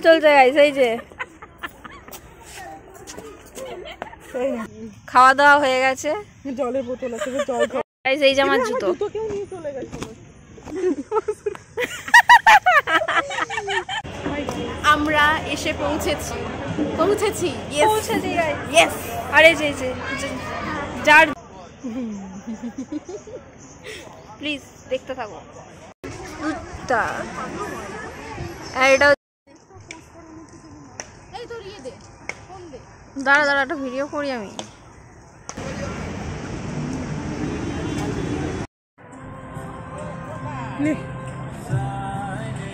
চলছে গাইস, এই যে খাওয়া দাওয়া হয়ে গেছে, জলের বোতল আছে, জল গাইস। এই যে আমার জুতো, কেউ নিয়ে চলে গেছে। আমরা এসে পৌঁছেছি ইয়েস। আর এই যে যার প্লিজ দেখতে থাকো। দাঁড়া দাঁড়া, একটা ভিডিও করি আমি।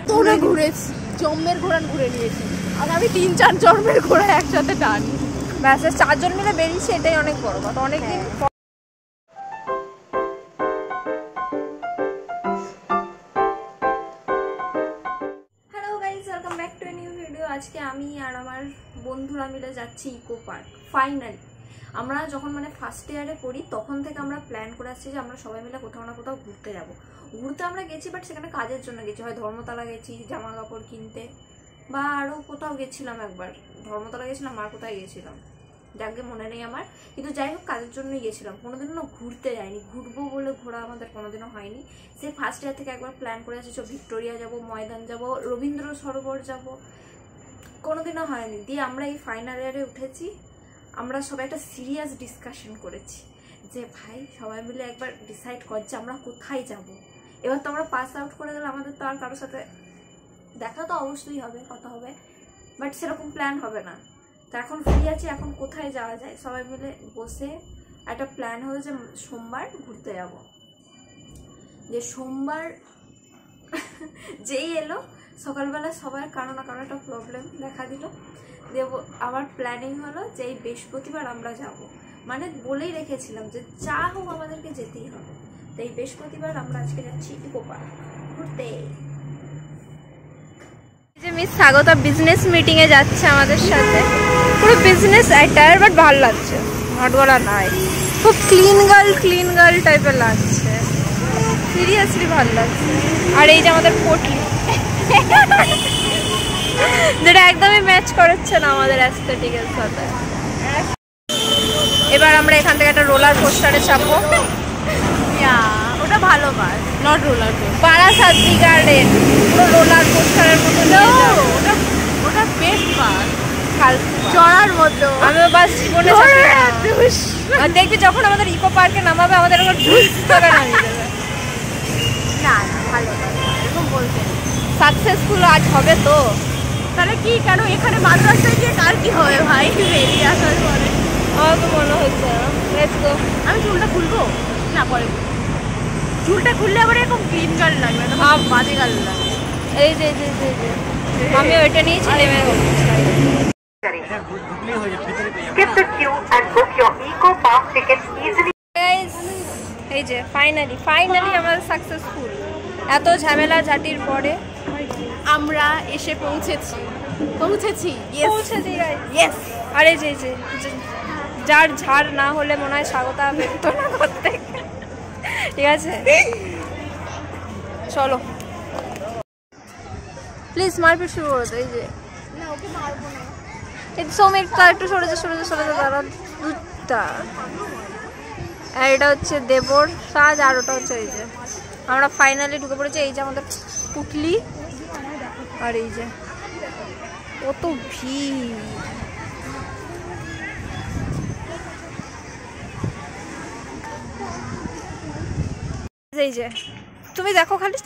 তোরা ঘুরেছি, জম্মের ঘোড়া ঘুরে নিয়েছি, আর আমি 3-4 জন্মের ঘোড়া একসাথে টানি। ব্যাস 4 জন মিলে বেরিয়েছি, এটাই অনেক বড় কথা। অনেকদিন আজকে আমি আর আমার বন্ধুরা মিলে যাচ্ছি ইকো পার্ক। ফাইনালি আমরা যখন মানে ফার্স্ট ইয়ারে পড়ি তখন থেকে আমরা প্ল্যান করে আসছি যে আমরা সবাই মিলে কোথাও না কোথাও ঘুরতে যাব। ঘুরতে আমরা গেছি, বাট সেখানে কাজের জন্য গেছি, হয় ধর্মতলা গেছি জামা কাপড় কিনতে, বা আরও কোথাও গেছিলাম। একবার ধর্মতলা গেছিলাম, আর কোথায় গেছিলাম যাকে মনে নেই আমার, কিন্তু যাই হোক কাজের জন্যই গেছিলাম। কোনোদিনও না ঘুরতে যাইনি, ঘুরবো বলে ঘোরা আমাদের কোনোদিনও হয়নি। সেই ফার্স্ট ইয়ার থেকে একবার প্ল্যান করে আসছি, ভিক্টোরিয়া যাব, ময়দান যাব, রবীন্দ্র সরোবর যাব, কোনোদিনও হয়নি। দিয়ে আমরা এই ফাইনাল ইয়ারে উঠেছি, আমরা সবাই একটা সিরিয়াস ডিসকাশন করেছি যে ভাই সবাই মিলে একবার ডিসাইড কর যে আমরা কোথায় যাব। এবার তো আমরা পাস আউট করে গেলে আমাদের তো আর কারোর সাথে দেখা তো অবশ্যই হবে, কথা হবে, বাট সেরকম প্ল্যান হবে না। তো এখন ফ্রি আছি, এখন কোথায় যাওয়া যায় সবাই মিলে বসে একটা প্ল্যান হলো যে সোমবার ঘুরতে যাব। যে সোমবার যেই এলো সকালবেলা সবার কারো না কারো একটা প্রবলেম দেখা দিল। দেব আমার প্ল্যানিং হলো যে এই বৃহস্পতিবার আমরা যাব, মানে বলেই রেখেছিলাম যে যা হোক আমাদেরকে যেতেই হবে। তো এই বৃহস্পতিবার আমরা আজকে যাচ্ছি ইকো পার্ক ঘুরতে। যে মিস স্বাগতা বিজনেস মিটিং এ যাচ্ছে আমাদের সাথে, পুরো বিজনেস অ্যাটায়ার, বাট ভালো লাগছে, নটগলা নয়, খুব ক্লিন গার্ল টাইপের লাগছে, সিরিয়াসলি ভালো লাগছে। আর এই যে আমাদের পটলি যেটা একদমই ম্যাচ করছে না আমাদের অ্যাস্থেটিকের সাথে। এবার আমরা এখান থেকে একটা রোলার কোস্টারে চাপবো। ওটা ভালো বাস, not roller coaster, Barasat garden পুরো রোলার কোস্টারের মতো। ওটা বেস্ট বাস, চড়ার মতো। আমিও বাস জীবনে দেখবি যখন আমাদের ইকো পার্কে নামাবে আমাদের ওখানে ঢুস করে নামিয়ে দেবে। না ভালো এরকম বলতে সাকসেসফুল আজ হবে তো। তাহলে কি কেন এখানে মাদ্রাসায় গিয়ে কার কি হবে ভাই বেরিয়ে আসার পরে? আমার তো মনে হচ্ছে লেটস গো। আমি চুলটা খুলবো না, পরে চুলটা খুললে আবার এরকম গ্রিন গার্ল লাগবে না, বাজে গার্ল লাগবে। এই যে আমি ওইটা নিয়েছি, নেমে Skip the queue and book your Eco Park ticket easily. এই যে ফাইনালি আমরা সাকসেসফুল। এত ঝামেলা ঝাটির পরে আমরা এসে পৌঁছেছি। ইয়েস। আর এই যে যার ঝাড় না হলে মনে হয় স্বাগতা বেরোতো না করতে। ঠিক আছে চলো, প্লিজ মারপিট শুরু করে দো। এই যে না, ওকে মারবো না, এই সৌমিক একটু সরে যা দাঁড়া দুধটা। আর এটা হচ্ছে দেবর সাজ, আর ওটা হচ্ছে এই যে আমরা ফাইনালি ঢুকে পড়েছি। এই যে আমাদের পুটলি, আর এই যে কত ভিড়। এই যে তুমি দেখো খালি,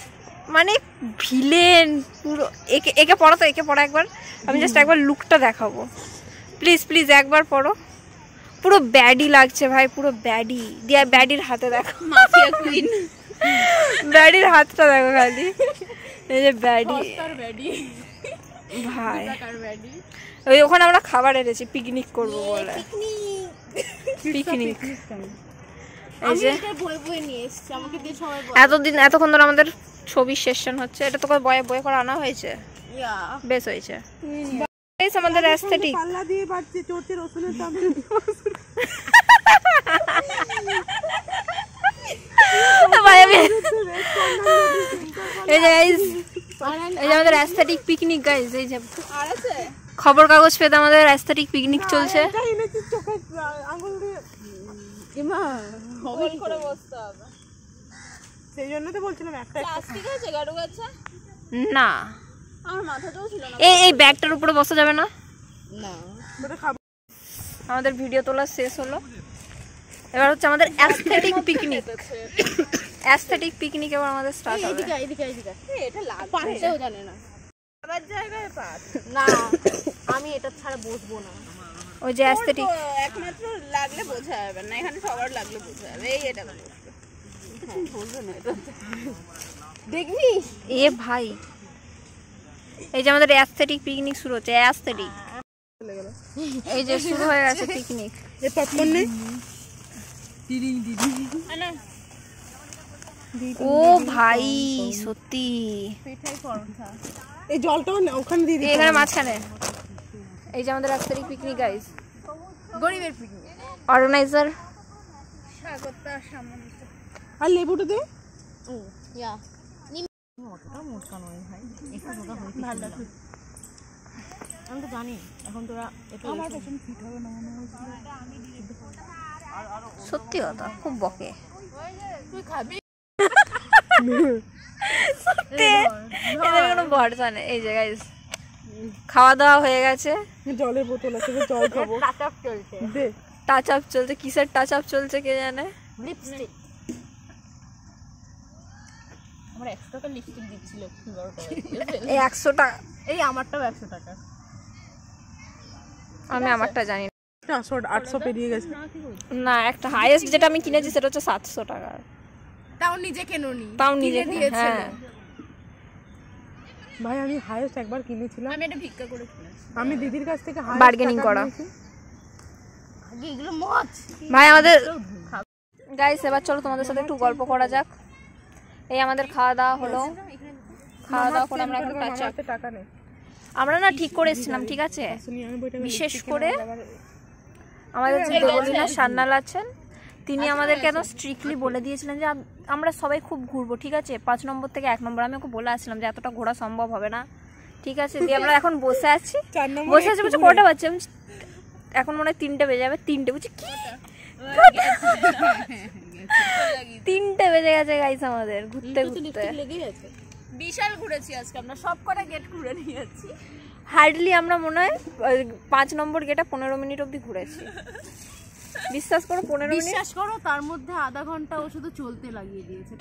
মানে ভিলেন পুরো। একে পড়ো তো, একে পড়া একবার, আমি জাস্ট একবার লুকটা দেখাবো। প্লিজ একবার পড়ো। পুরো ব্যাডি লাগছে ভাই, পুরো ব্যাডি। দিয়া ব্যাডির হাতে দেখো, মাফিয়া কুইন, ব্যাডির হাতটা দেখো খালি। এই যে ব্যাডি ভাই, ওই ওখানে আমরা খাবার এনেছি পিকনিক করবো বলে। পিকনিক এই যে এতক্ষণ ধরে আমাদের ছবি সেশন হচ্ছে। এটা তোকে বয়ে করে আনা হয়েছে, বেশ হয়েছে। আমাদের অ্যাস্থেটিক এই যে আমাদের অ্যাস্থেটিক পিকনিক গাইস, এই যে খবর কাগজ পেতে আমাদের অ্যাস্থেটিক পিকনিক চলছে। আঙুল দিয়ে করে বসতে হবে। সেই জন্য তো বলছিলাম একটা প্লাস্টিক আছে গাড়ু গাছে? না আমার মাথাতেও ছিল না। এই ব্যাগটার উপরে বসা যাবে না। না আমাদের ভিডিও তোলা শেষ হলো, এবার হচ্ছে আমাদের অ্যাস্থেটিক পিকনিক। অ্যাস্থেটিক পিকনিক এবার আমাদের স্টার্ট হবে। এদিকে এটা লাগবেও জানে না। আবার জায়গায় পাত না আমি এটা ছাড়া বসবো না। ওই যে অ্যাস্থেটিক একমাত্র লাগলে বোঝা যাবে না, এখানে সবার লাগলে বোঝা যাবে। এই এটা বলবো না, এটা দেখবি। এ ভাই, এই যে আমাদের অ্যাস্থেটিক পিকনিক শুরু হচ্ছে। অ্যাস্থেটিক এই যে শুরু হয়ে গেছে পিকনিক। এই পপকর্ন নেই? ও ভাই সত্যি, এই জলটা ওখানে দিয়ে দিই, এখানে মাঝখানে। এই যে আমাদের অ্যাস্থেটিক পিকনিক গাইস, গরিবের পিকনিক। অর্গানাইজার স্বাগতা সামন্ত। আর লেবুটা দে। ইয়া আমি তো জানি এখন তোরা আমার পছন্দ ফিট হবে না মনে হয়। সত্যি কথা, খুব বকে তুই খাবি? সত্যি, এদের কোনো ভরসা নেই। এই যে গাইস খাওয়া দাওয়া হয়ে গেছে, জলের বোতল আছে, জল খাবো। টাচ আপ চলছে। দে টাচ আপ চলছে। কিসের টাচ আপ চলছে কে জানে। লিপস্টিক। আমার 100 টাকা লিপস্টিক দিচ্ছিল 15 টাকা। এই 100 টাকা, এই আমারটাও 100 টাকা। আমি আমারটা জানি না। 800 পেরিয়ে গেছে। না, একটা হাইয়েস্ট যেটা আমি কিনেছি সেটা হচ্ছে 700 টাকা। তাও নিজে কেননি, তাও নিজে দিয়েছে। ভাই আমি হাইয়েস্ট একবার কিনেছিলাম, আমি এটা ভিক্ষা করে কিনেছি। আমি দিদির কাছ থেকে বার্গেনিং করা। আগে এগুলো মজ। ভাই আমাদের গাইস, এবার চলো তোমাদের সাথে একটু গল্প করা যাক। এই আমাদের খাওয়া দাওয়া হলো, খাওয়া দাওয়া করে আমরা এখন টাচ আপ। টাকা নেই, আমরা না ঠিক করে এসেছিলাম, ঠিক আছে। শুনি আমি বইটা বিশেষ করে আমাদের যে দেবলীনা সান্যাল আছেন, তিনি আমাদেরকে একদম স্ট্রিক্টলি বলে দিয়েছিলেন যে আমরা সবাই খুব ঘুরবো, ঠিক আছে, 5 নম্বর থেকে 1 নম্বর। আমি ওকে বলে আসছিলাম যে এতটা ঘোরা সম্ভব হবে না, ঠিক আছে। দিয়ে আমরা এখন বসে আছি, বলছে কটা বাজছে, এখন মনে হয় 3টে বেজে যাবে। 3টে বুঝছি কি 3টে বেজে গেছে গাইস আমাদের ঘুরতে ঘুরতে। বিশাল ঘুরেছি আজকে আমরা, সব কটা গেট ঘুরে নিয়েছি। হার্ডলি আমরা মনে হয় 5 নম্বর গেটে 15 মিনিট অবধি ঘুরেছি। বিশ্বাস করো 15 মিনিট। বিশ্বাস করো তার মধ্যে আধা ঘন্টা ও শুধু চলতে লাগিয়ে দিয়েছে।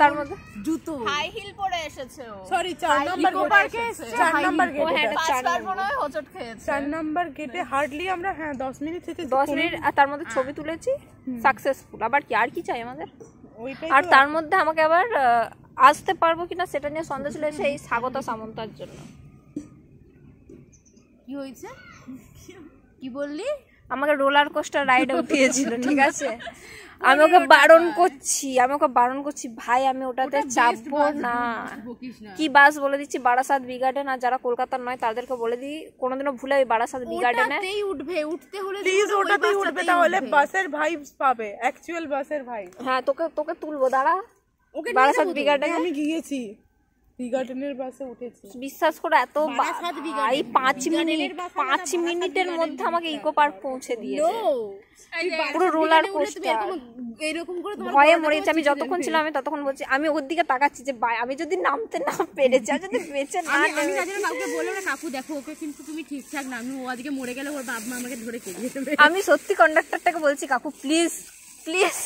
তার মধ্যে জুতো হাই হিল পরে এসেছে ও। সরি 4 নম্বর গেটে এসেছে। 4 নম্বর গেটে 5বার মনে হয় হোঁচট খেয়েছে। 4 নম্বর গেটে হার্ডলি আমরা 10 মিনিট থেকে 10 মিনিট, আর তার মধ্যে ছবি তুলেছি সাকসেসফুল। আবার কি আর কি চাই আমাদের? ওইটাই। আর তার মধ্যে আমাকে আবার আসতে পারবো কিনা সেটা নিয়ে সন্দেহ ছিল এই স্বাগতা সামন্তার জন্য। কি হয়েছে? কি বললি? আমাকে রোলার কোস্টার রাইডে উঠিয়েছিল, ঠিক আছে। আমি ওকে বারণ করছি ভাই আমি ওটাতে চাপবো না। কি বাস বলে দিচ্ছি, বারাসাত বি গার্ডেন। আর যারা কলকাতার নয় তাদেরকে বলে দিই, কোনোদিনও ভুলে ওই বারাসাত বি গার্ডেনে উঠবে, উঠতে হলে প্লিজ ওটাতেই উঠবে, তাহলে বাসের ভাইবস পাবে, অ্যাকচুয়াল বাসের ভাই। হ্যাঁ, তোকে তুলবো, দাঁড়া। বারাসাত বি গার্ডেনে আমি গিয়েছি, বি গার্ডেনের বাসে উঠেছি। বিশ্বাস করো এত ভাই 5 মিনিটের মধ্যে আমাকে ইকো পার্ক পৌঁছে দিয়েছে, পুরো রোলার কোস্টার। এরকম করে ভয়ে মরে গেছে। আমি যতক্ষণ ছিলাম আমি ততক্ষণ বলছি, আমি ওর দিকে তাকাচ্ছি যে ভাই আমি যদি নামতে না পেরেছি, আর যদি বেঁচে না আমি কাউকে বললাম না, কাকু দেখো ওকে কিন্তু তুমি ঠিকঠাক না, আমি ও আজকে মরে গেলে ওর বাবা মা আমাকে ধরে কেটে দেবে। আমি সত্যি কন্ডাক্টরটাকে বলছি, কাকু প্লিজ প্লিজ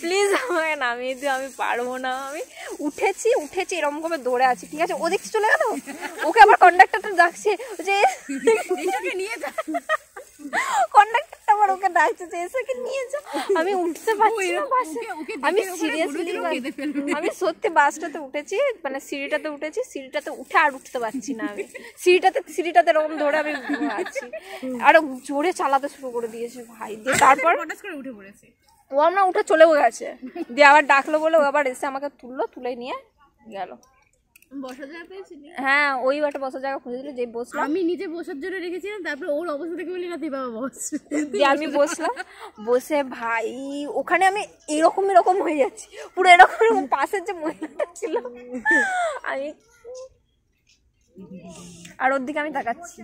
প্লিজ আমাকে নামিয়ে দিও, আমি পারবো না। আমি উঠেছি এরকম ভাবে দৌড়ে আছি, ঠিক আছে। ও দেখছি চলে গেল, ওকে আবার কন্ডাক্টরটা ডাকছে যে নিয়ে যা। কন্ডাক্টরটা আবার ওকে ডাকছে যে এসে কি নিয়ে যা। আমি উঠতে পারছি না বাসে। আমি সিরিয়াসলি আমি সত্যি বাসটাতে উঠেছি, মানে সিঁড়িটাতে উঠেছি, সিঁড়িটাতে উঠে আর উঠতে পারছি না। আমি সিঁড়িটাতে এরকম ধরে আমি আছি, আর জোরে চালাতে শুরু করে দিয়েছে ভাই। দিয়ে তারপর উঠে পড়েছে ও, আমরা উঠে চলেও গেছে। দিয়ে আবার ডাকলো বলে ও আবার এসে আমাকে তুলে নিয়ে গেল। বসার জায়গা পেয়েছিলি? হ্যাঁ, ওই একটা বসার জায়গা খুঁজে দিল, যে বসলাম। আমি নিজে বসার জন্য রেখেছিলাম, তারপর ওর অবস্থা দেখে বলি না তুই বাবা বস। দিয়ে আমি বসলাম, বসে ভাই ওখানে আমি এরকম হয়ে যাচ্ছি, পুরো এরকম। পাশের যে মহিলাটা ছিল, আমি আর ওর দিকে আমি তাকাচ্ছি।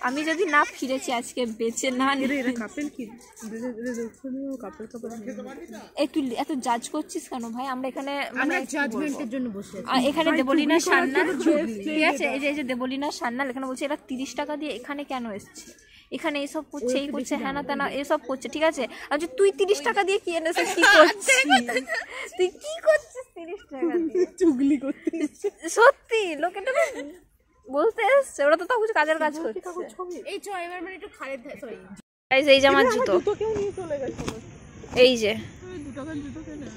আমি যদি না ফিরেছি আজকে বেঁচে না একটু এত জাজ করছিস কেন ভাই? আমরা এখানে মানে জাজমেন্টের জন্য বসে এখানে দেবলীনা সান্যাল, ঠিক আছে, এই যে দেবলীনা সান্যাল এখানে বলছে এরা 30 টাকা দিয়ে এখানে কেন এসছে, এখানে এইসব করছে, এই করছে, হ্যাঁ না তেনা এসব করছে, ঠিক আছে। আর যে তুই 30 টাকা দিয়ে কি এনেছিস, কি করছিস তুই, কি করছিস 30 টাকা দিয়ে? চুগলি করতে সত্যি লোকে তো বলতে এসছে, ওরা তো তাও কিছু কাজের কাজ করছে। এই চো এবার মানে একটু খালেদ সরি গাইস এই যে আমার জুতো, কেউ নিয়ে চলে গেছে এই যে 2 টাকার জুতো কেনা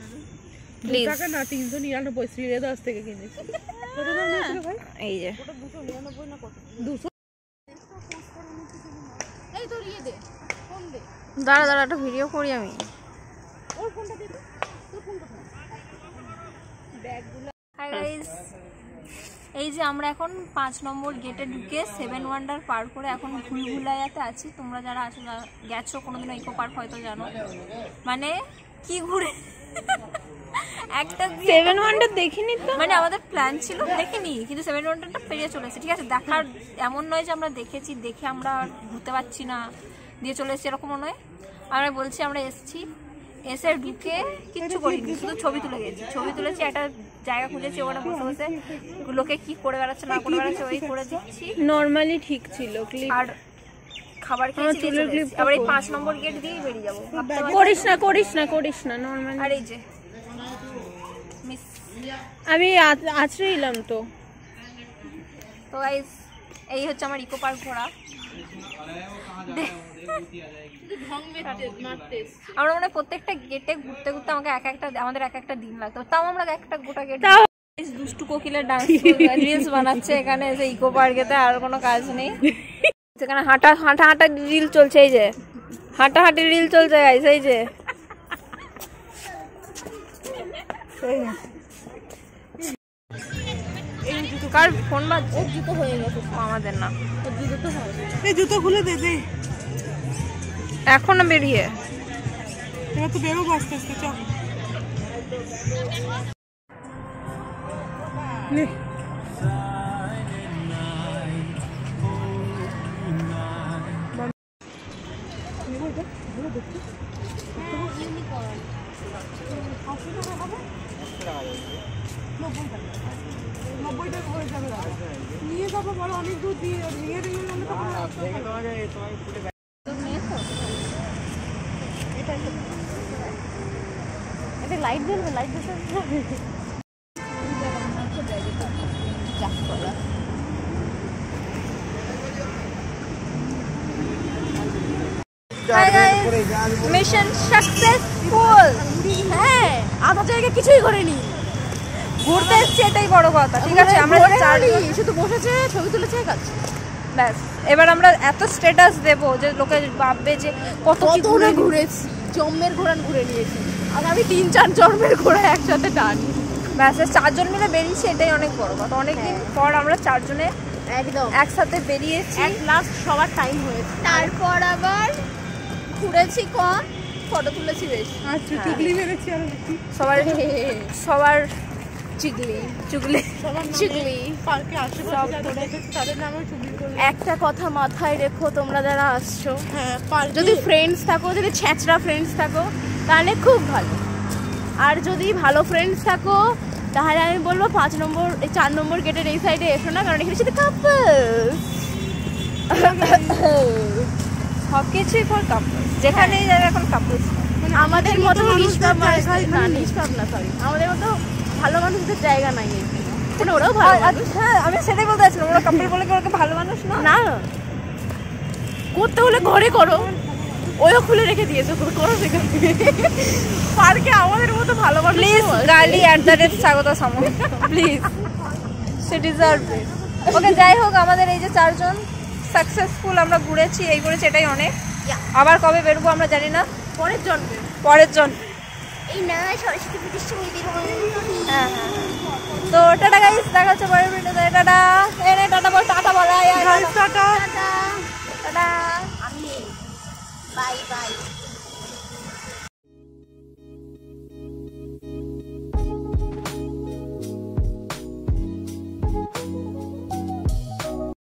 প্লিজ, 2 টাকা না 399 শ্রীলেদার্স থেকে কিনেছি। কত দাম নিয়েছিল ভাই? এই যে ওটা 299 না কত? 200। এই তোর ইয়ে দে, ফোন দে। দাঁড়া একটা ভিডিও করি আমি। ওর ফোনটা দে তো, তোর ফোন কোথায়? ব্যাগগুলো। হাই গাইস, এই যে আমরা এখন 5 নম্বর গেটে ঢুকে 7 ওয়ান্ডার পার করে এখন ভুলভুলাইয়াতে আছি। তোমরা যারা আছো গেছো কোনোদিন ইকো পার্ক হয়তো জানো, মানে কি ঘুরে একটা 7 ওয়ান্ডার দেখিনি তো, মানে আমাদের প্ল্যান ছিল দেখিনি, কিন্তু 7 ওয়ান্ডারটা পেরিয়ে চলেছে, ঠিক আছে। দেখার এমন নয় যে আমরা দেখেছি দেখে আমরা ঘুরতে পারছি না দিয়ে চলে এসেছি, এরকমও নয়। আমরা বলছি আমরা এসেছি, এসে ঢুকে কিচ্ছু করিনি, শুধু ছবি তুলে গেছি, ছবি তুলেছি, একটা জায়গা খুঁজেছি, ওখানে বসে বসে লোকে কি করে বেড়াচ্ছে না করে বেড়াচ্ছে ওই করে দিচ্ছি। নরমালি ঠিক ছিল ক্লিপ। আর খাবার খেয়েছি, আবার এই 5 নম্বর গেট দিয়েই বেরিয়ে যাবো। করিস না নরমালি। আর এই যে মিস আমি আছড়েইলাম তো গাইস, এই হচ্ছে আমার ইকো পার্ক ঘোরা। আমরা মানে প্রত্যেকটা গেটে ঘুরতে ঘুরতে আমাদের এক একটা দিন লাগতো, তাও আমরা একটা গোটা গেট। দুষ্টু কোকিলের ডান্স রিলস বানাচ্ছে এখানে এসে ইকো পার্কেতে, আর কোনো কাজ নেই। সেখানে হাঁটা রিল চলছে, এই যে হাঁটাহাঁটি রিল চলছে গাইস, এই যে কার ফোন বাজছে? জুতো হয়ে গেছে আমাদের না, জুতো তো হয়। এই জুতো খুলে দে দে, এখনো বেরিয়ে এবার তো বেরোবো আস্তে আস্তে। চল নে নিয়ে যাবো বলো, অনেক দূর দিয়ে নিয়ে লাইট জ্বলবে, লাইট জ্বলবে। Mission successful. হ্যাঁ, আধা জায়গা কিছুই করেনি, ঘুরতে এসেছি, এটাই বড় কথা, ঠিক আছে। আমরা শুধু বসেছে, ছবি তুলেছে, কাজ ব্যাস। এবার আমরা এত স্ট্যাটাস দেবো যে লোকে ভাববে যে কত কি ঘুরেছি, জম্মের ঘোড়ান ঘুরে নিয়েছি। আর আমি 3-4 জন্মের ঘোড়া একসাথে টানি। ব্যাস 4 জন মিলে বেরিয়েছি, এটাই অনেক বড় কথা। অনেকদিন পর আমরা 4 জনে একদম একসাথে বেরিয়েছি, এক লাস্ট সবার টাইম হয়েছে। তারপর আবার ঘুরেছি কম, ফটো তুলেছি বেশি। আচ্ছা, চুগলি মেরেছি আর সবার চুগলি পার্কে আশেপাশে তাদের নামে চুগলি করলে। একটা কথা মাথায় রেখো তোমরা যারা আসছো, হ্যাঁ, যদি ফ্রেন্ডস থাকো, যদি ছ্যাঁচড়া ফ্রেন্ডস থাকো তাহলে খুব ভালো, আর যদি ভালো ফ্রেন্ডস থাকো তাহলে আমি বলবো 4 নম্বর গেটের এই সাইডে এসো না, কারণ এখানে শুধু কাপলস। সবকিছুই ফর কাপলস, যেখানেই যাবে এখন কাপলস। আমাদের মতো নিষ্পাপ না, সরি, আমাদের মতো ভালো মানুষদের জায়গা নাই এখানে। ওরাও ভালো মানুষ। হ্যাঁ, আমি সেটাই বলতে চাচ্ছিলাম, ওরা কাপল বলে কি ওরা ভালো মানুষ না? না, করতে হলে ঘরে করো, ওইও খুলে রেখে দিয়েছে, করো সেখান থেকে। পার্কে আমাদের মতো ভালো মানুষ। প্লিজ গালি @ স্বাগত সামো, প্লিজ, সে ডিজার্ভ ইট। ওকে, যাই হোক, আমাদের এই যে 4 জন সাকসেসফুল, আমরা ঘুরেছি, এই করেছি, এটাই অনেক। আবার কবে বেরোবো আমরা জানি না, পরের জন্মে। এই না সরস্বতী পুজোর সময় বেরোবো। হ্যাঁ, তো টাটা গাইস, দেখা হচ্ছে পরের ভিডিওতে। টাটা, টাটা বল।